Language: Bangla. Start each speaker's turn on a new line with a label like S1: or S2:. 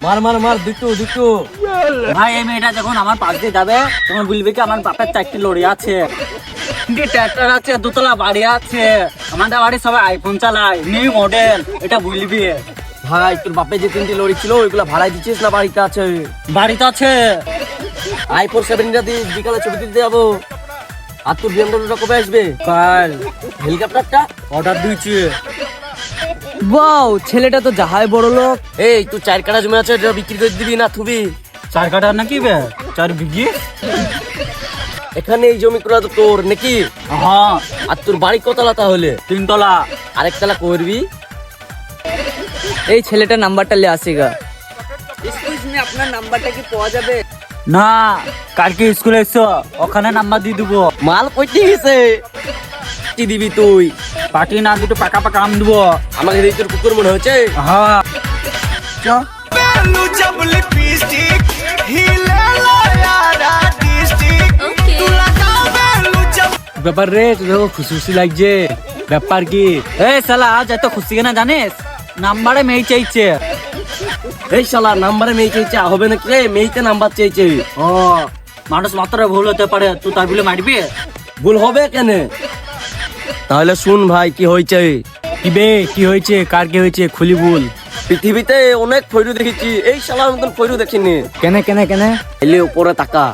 S1: মার মার মার দুটো দুটো।
S2: ভাই এই মেয়েটা যখন আমার পাশ দিয়ে যাবে তখন বলবি কি আমার বাপের 4টি লরি আছে, 3টি ট্রাক্টর আছে, 2তলা বাড়ি আছে, আমাদের বাড়ি সবাই আইফোন চালায়, নিউ মডেল, এটা বলবি।
S1: ভাই তোর বাপে যে 3টি লরি ছিল ওইগুলা ভাড়ায় দিচ্ছিস না বাড়িতে আছে?
S2: বাড়িতে আছে।
S1: আইফোন 17 দিয়ে বিকালে ছবি তুলতে যাবো। আর তোর বিএমডব্লিউটা কবে আসবে?
S2: কাল
S1: হেলিকপ্টারটা
S2: অর্ডার দিয়েছি।
S3: বাও, ছেলেটা তো যাহাই বড় লোক।
S1: এই তুই 4 কাঠা জমি আছে এটা বিক্রি করে দিবি না থুবি?
S2: 4 কাঠা নাকি বে? 4 বিঘি।
S1: এখানে এই জমি গুলা তো তোর নাকি?
S2: হ্যাঁ
S1: আর তোর বাড়ি কতলা তাহলে?
S2: 3 তলা।
S1: আরেকতলা করবি?
S3: এই ছেলেটা নাম্বারটা লে আসেগা। এক্সকিউজ মি, আপনার নাম্বারটা কি পাওয়া যাবে?
S2: না, কালকে স্কুলে এসো, ওখানে নাম্বার দিয়ে দেবো।
S1: মাল কইতে গেছে কি দিবি তুই?
S2: পাটি না দুটো পাকা পাকা আম দেবো।
S1: আমাকে দেখি তোর কুকুর মনে হচ্ছে।
S2: হ্যাঁ চ। ব্যাপার রে, তোকে খুশি খুশি লাগছে? ব্যাপার কি? এই শালা আজ এত খুশি কেনা জানিস? নাম্বারে মেয়ে চাইছে।
S1: এই শালা নাম্বারে মেয়ে চাইছে হবে নাকি রে? মেয়েতে নাম্বার চাইছে।
S2: ও, মানুষ মাত্র ভুল হতে পারে, তুই তার বলে মারবি?
S1: ভুল হবে কেন? তাহলে শুন ভাই কি হয়েছে।
S2: কি বে, কি হয়েছে? কার কি হয়েছে? খুলি বল।
S1: পৃথিবীতে অনেক ফৈরু দেখেছি, এই শালার মতন ফৈরু দেখিনি।
S2: কেন কেন কেন?
S1: এলে উপরে তাকা।